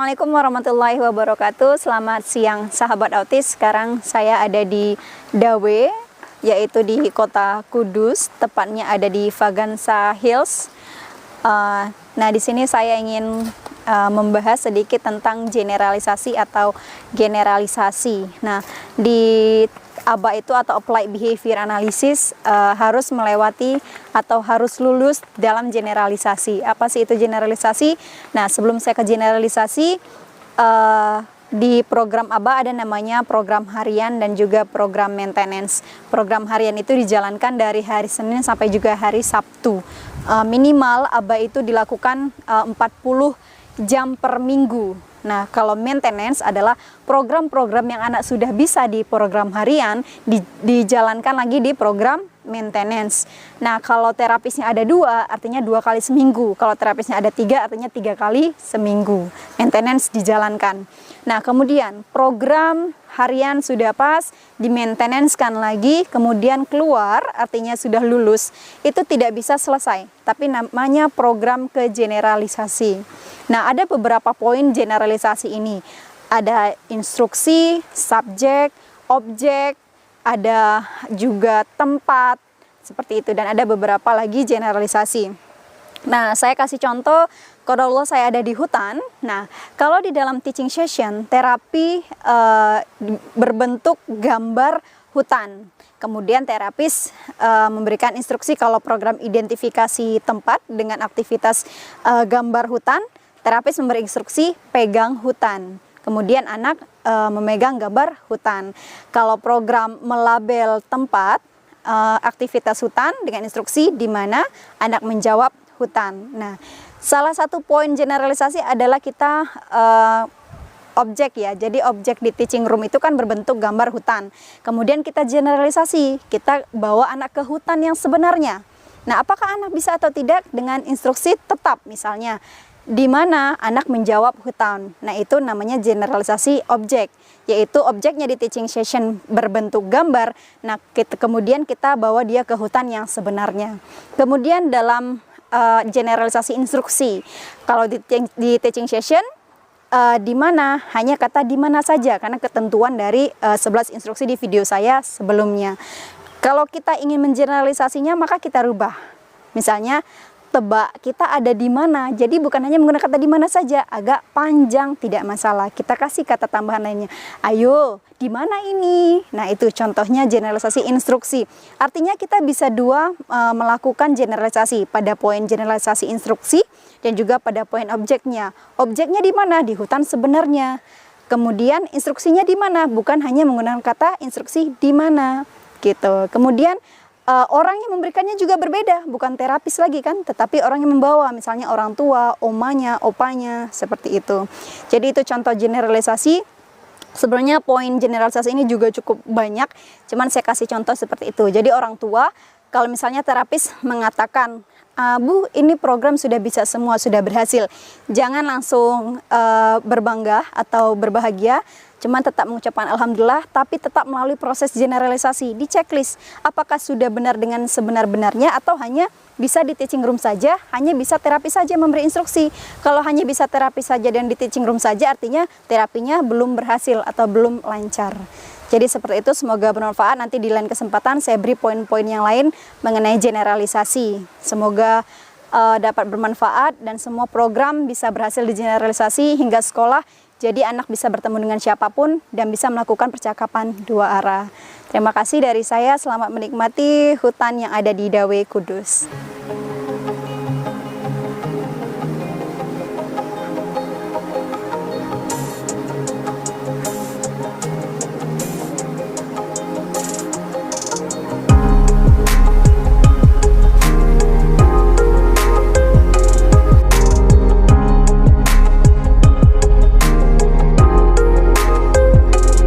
Assalamualaikum warahmatullahi wabarakatuh. Selamat siang sahabat autis. Sekarang saya ada di Dawe, yaitu di kota Kudus, tepatnya ada di Vagansa Hills. Nah, di sini saya ingin membahas sedikit tentang generalisasi atau generalisasi. Nah, di ABA itu atau Applied Behavior Analysis harus melewati atau harus lulus dalam generalisasi. Apa sih itu generalisasi? Nah, sebelum saya ke generalisasi, di program ABA ada namanya program harian dan juga program maintenance. Program harian itu dijalankan dari hari Senin sampai juga hari Sabtu. Minimal ABA itu dilakukan 40 jam per minggu. Nah, kalau maintenance adalah program-program yang anak sudah bisa di program harian, dijalankan lagi di program maintenance. Nah, kalau terapisnya ada 2, artinya 2 kali seminggu. Kalau terapisnya ada 3, artinya 3 kali seminggu. Maintenance dijalankan. Nah, kemudian program harian sudah pas, di maintenance kan lagi, kemudian keluar, artinya sudah lulus. Itu tidak bisa selesai, tapi namanya program kegeneralisasi. Nah, ada beberapa poin generalisasi ini. Ada instruksi, subjek, objek, ada juga tempat, seperti itu. Dan ada beberapa lagi generalisasi. Nah, saya kasih contoh, kalau saya ada di hutan. Nah, kalau di dalam teaching session, terapi berbentuk gambar hutan. Kemudian terapis memberikan instruksi kalau program identifikasi tempat dengan aktivitas gambar hutan, terapis memberi instruksi pegang hutan. Kemudian anak memegang gambar hutan. Kalau program melabel tempat, aktivitas hutan dengan instruksi di mana anak menjawab hutan. Nah, salah satu poin generalisasi adalah kita objek ya. Jadi objek di teaching room itu kan berbentuk gambar hutan. Kemudian kita generalisasi, kita bawa anak ke hutan yang sebenarnya. Nah, apakah anak bisa atau tidak dengan instruksi tetap misalnya di mana anak menjawab hutan. Nah, itu namanya generalisasi objek, yaitu objeknya di teaching session berbentuk gambar. Nah, kemudian kita bawa dia ke hutan yang sebenarnya. Kemudian dalam generalisasi instruksi, kalau di teaching session di mana hanya kata di mana saja karena ketentuan dari 11 instruksi di video saya sebelumnya. Kalau kita ingin mengeneralisasinya maka kita rubah. Misalnya tebak kita ada di mana, jadi bukan hanya menggunakan kata di mana saja, agak panjang tidak masalah, kita kasih kata tambahan lainnya. Ayo, di mana ini? Nah, itu contohnya generalisasi instruksi. Artinya kita bisa melakukan generalisasi pada poin generalisasi instruksi dan juga pada poin objeknya. Objeknya di mana? Di hutan sebenarnya. Kemudian instruksinya di mana? Bukan hanya menggunakan kata instruksi di mana, gitu. Kemudian orang yang memberikannya juga berbeda, bukan terapis lagi kan, tetapi orang yang membawa, misalnya orang tua, omanya, opanya, seperti itu. Jadi itu contoh generalisasi. Sebenarnya poin generalisasi ini juga cukup banyak, cuman saya kasih contoh seperti itu. Jadi orang tua, kalau misalnya terapis mengatakan, Bu, ini program sudah bisa semua, sudah berhasil. Jangan langsung berbangga atau berbahagia, cuman tetap mengucapkan Alhamdulillah, tapi tetap melalui proses generalisasi, di checklist. Apakah sudah benar dengan sebenar-benarnya atau hanya bisa di teaching room saja, hanya bisa terapi saja memberi instruksi. Kalau hanya bisa terapi saja dan di teaching room saja, artinya terapinya belum berhasil atau belum lancar. Jadi seperti itu, semoga bermanfaat. Nanti di lain kesempatan saya beri poin-poin yang lain mengenai generalisasi. Semoga dapat bermanfaat dan semua program bisa berhasil digeneralisasi hingga sekolah. Jadi anak bisa bertemu dengan siapapun dan bisa melakukan percakapan 2 arah. Terima kasih dari saya, selamat menikmati hutan yang ada di Dawe Kudus.